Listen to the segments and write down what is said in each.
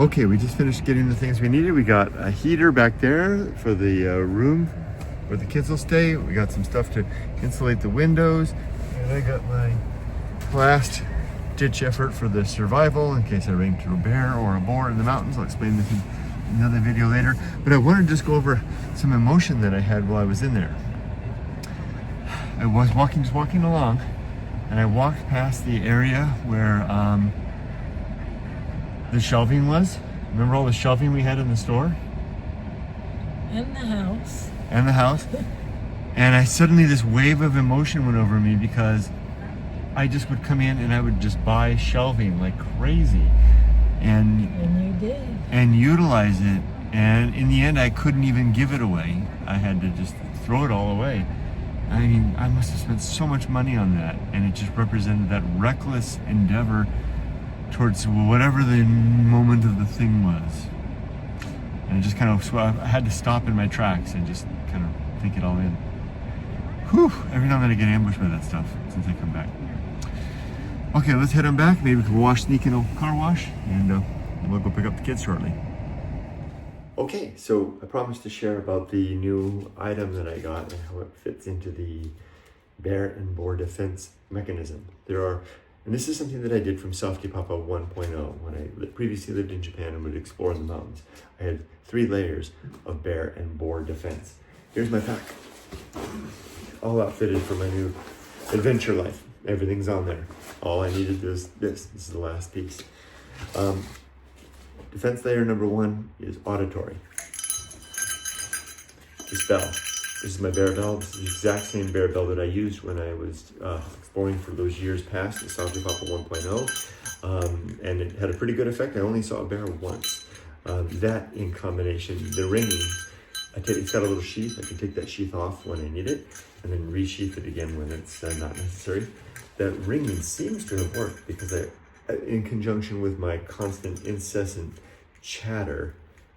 Okay, we just finished getting the things we needed. We got a heater back there for the room where the kids will stay. We got some stuff to insulate the windows. And I got my last ditch effort for the survival in case I ran into a bear or a boar in the mountains. I'll explain this in another video later. But I wanted to just go over some emotion that I had while I was in there. I was just walking along, and I walked past the area where the shelving was. Remember all the shelving we had in the store? And the house. And the house. And I suddenly, this wave of emotion went over me because I just would come in and I would just buy shelving like crazy. And you did. And utilize it. And in the end, I couldn't even give it away. I had to just throw it all away. I mean, I must have spent so much money on that. And it just represented that reckless endeavor towards whatever the moment of the thing was. And it just kind of, I had to stop in my tracks and just kind of think it all in. Whew, every now and then I get ambushed by that stuff since I come back. Okay, let's head on back. Maybe we can sneak in a car wash, and we'll go pick up the kids shortly. Okay, so I promised to share about the new item that I got and how it fits into the bear and boar defense mechanism. And this is something that I did from softypapa 1.0 when I previously lived in Japan and would explore in the mountains. I had 3 layers of bear and boar defense. Here's my pack. All outfitted for my new adventure life. Everything's on there. All I needed was this. This is the last piece. Defense layer number 1 is auditory. This bell. This is my bear bell. This is the exact same bear bell that I used when I was exploring for those years past the softypapa 1.0. And it had a pretty good effect. I only saw a bear once. That in combination, the ringing, it's got a little sheath. I can take that sheath off when I need it and then resheath it again when it's not necessary. That ringing seems to have worked because in conjunction with my constant incessant chatter,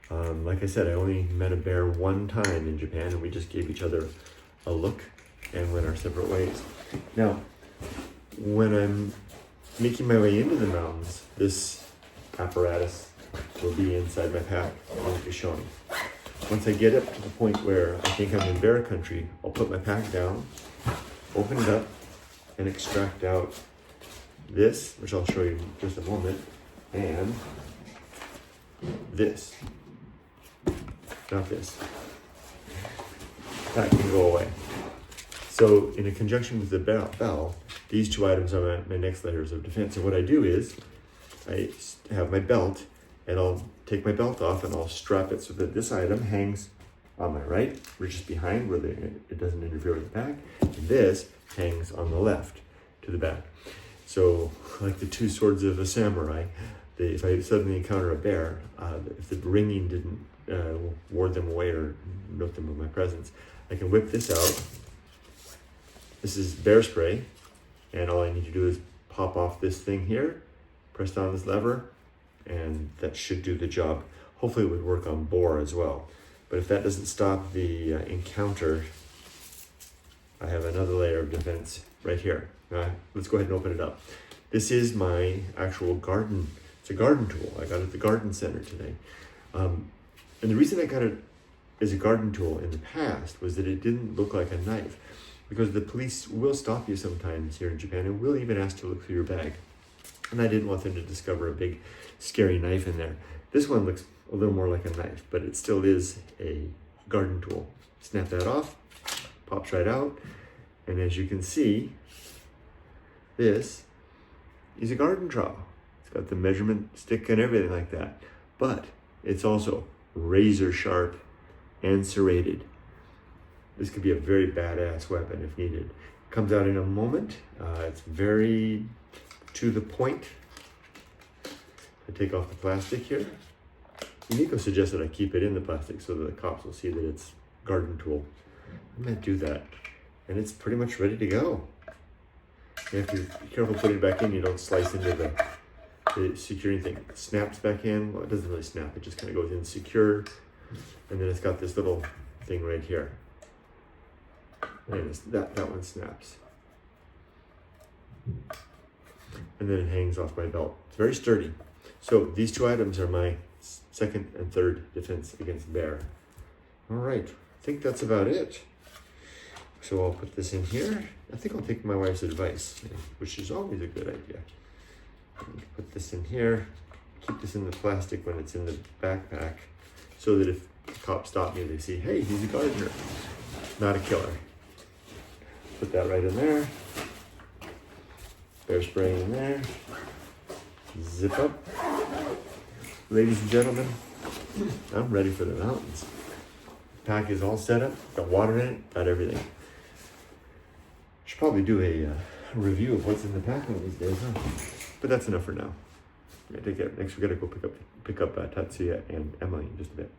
like I said, I only met a bear one time in Japan and we just gave each other a look and went our separate ways. Now, when I'm making my way into the mountains, this apparatus will be inside my pack, I'll be showing. Once I get up to the point where I think I'm in bear country, I'll put my pack down, open it up, and extract out this, which I'll show you in just a moment, and this. Not this. That can go away. So in conjunction with the bell, these 2 items are my next layers of defense. And what I do is I have my belt, and I'll take my belt off and I'll strap it so that this item hangs on my right, or just behind where it doesn't interfere with the back. And this hangs on the left to the back. So like the 2 swords of a samurai, if I suddenly encounter a bear, if the ringing didn't ward them away or note them of my presence, I can whip this out. This is bear spray, and all I need to do is pop off this thing here, press down this lever, and that should do the job. Hopefully it would work on boar as well. But if that doesn't stop the encounter, I have another layer of defense right here. Let's go ahead and open it up. This is my actual garden. It's a garden tool. I got it at the garden center today. And the reason I got it as a garden tool in the past was that it didn't look like a knife, because the police will stop you sometimes here in Japan and will even ask to look through your bag. And I didn't want them to discover a big scary knife in there. This one looks a little more like a knife, but it still is a garden tool. Snap that off, pops right out. And as you can see, this is a garden trowel. It's got the measurement stick and everything like that, but it's also razor sharp and serrated. This could be a very badass weapon if needed. Comes out in a moment. It's very to the point. I take off the plastic here. Yumiko suggested I keep it in the plastic so that the cops will see that it's garden tool. I'm gonna do that. And it's pretty much ready to go. You have to be careful putting it back in. You don't slice into the securing thing. It snaps back in. Well, it doesn't really snap. It just kind of goes in secure. And then it's got this little thing right here. And that one snaps. And then it hangs off my belt. It's very sturdy. So these two items are my second and third defense against bear. All right, I think that's about it. So I'll put this in here. I think I'll take my wife's advice, which is always a good idea. Put this in here. Keep this in the plastic when it's in the backpack, so that if the cops stop me, they see, hey, he's a gardener, not a killer. Put that right in there. Bear spray in there. Zip up. Ladies and gentlemen, I'm ready for the mountains. Pack is all set up, got water in it, got everything. Should probably do a review of what's in the pack one of these days, huh? But that's enough for now. Yeah, take care. Next we gotta go pick up Tatsuya and Emily in just a bit.